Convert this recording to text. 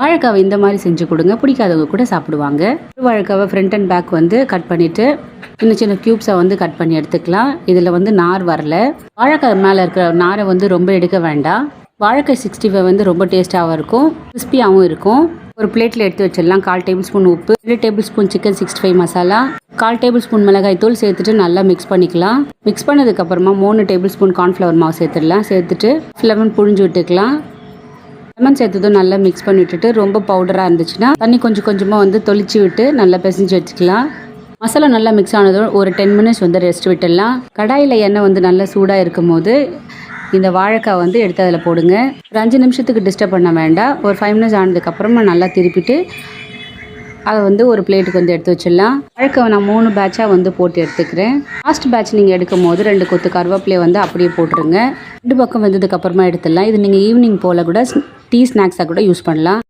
வாழைக்காவை இந்த மாதிரி செஞ்சு கொடுங்க, பிடிக்காதவங்க கூட சாப்பிடுவாங்க. வாழைக்காவை ஃப்ரண்ட் அண்ட் பேக் வந்து கட் பண்ணிவிட்டு சின்ன சின்ன க்யூப்ஸை வந்து கட் பண்ணி எடுத்துக்கலாம். இதில் வந்து நார் வரல. வாழைக்காய் மேலே இருக்கிற நாரை வந்து ரொம்ப எடுக்க வேண்டாம். வாழைக்காய் 65 வந்து ரொம்ப டேஸ்ட்டாகவும் இருக்கும், கிறிஸ்பியாகவும் இருக்கும். ஒரு பிளேட்டில் எடுத்து வச்சிடலாம். 1/4 டேபிள் ஸ்பூன் உப்பு, 2 table spoon chicken 65 masala, 1/4 table spoon மிளகாய் தூள் சேர்த்துட்டு நல்லா மிக்ஸ் பண்ணிக்கலாம். மிக்ஸ் பண்ணதுக்கப்புறமா 3 டேபிள் ஸ்பூன் கார்ன்ஃப்ளவர் மாவு சேர்த்துடலாம். சேர்த்துட்டு லெமன் புழிஞ்சு விட்டுக்கலாம். லெமன் சேர்த்ததும் நல்லா மிக்ஸ் பண்ணி விட்டுட்டு ரொம்ப பவுடராக இருந்துச்சுன்னா தண்ணி கொஞ்சம் கொஞ்சமாக வந்து தொளிச்சு விட்டு நல்லா பிசைஞ்சு வச்சுக்கலாம். மசாலா நல்லா மிக்ஸ் ஆனதும் ஒரு 10 மினிட்ஸ் வந்து ரெஸ்ட் விட்டுடலாம். கடாயில் எண்ணெய் வந்து நல்லா சூடாக இருக்கும் போது இந்த வாழைக்காய் வந்து எடுத்து அதில் போடுங்க. ஒரு 5 நிமிஷத்துக்கு டிஸ்டர்ப் பண்ண வேண்டாம். ஒரு 5 மினிட்ஸ் ஆனதுக்கப்புறமா நல்லா திருப்பிட்டு அதை வந்து ஒரு பிளேட்டுக்கு வந்து எடுத்து வச்சிடலாம். வாழைக்காவை நான் 3 பேட்சாக வந்து போட்டு எடுத்துக்கிறேன். லாஸ்ட் பேட்ச் நீங்கள் எடுக்கும் போது 2 கொத்து கருவேப்பிலையை வந்து அப்படியே போட்டுருங்க. 2 பக்கம் வெந்ததுக்கப்புறமா எடுத்துடலாம். இது நீங்கள் ஈவினிங் போல் கூட டீ ஸ்நாக்ஸாக கூட யூஸ் பண்ணலாம்.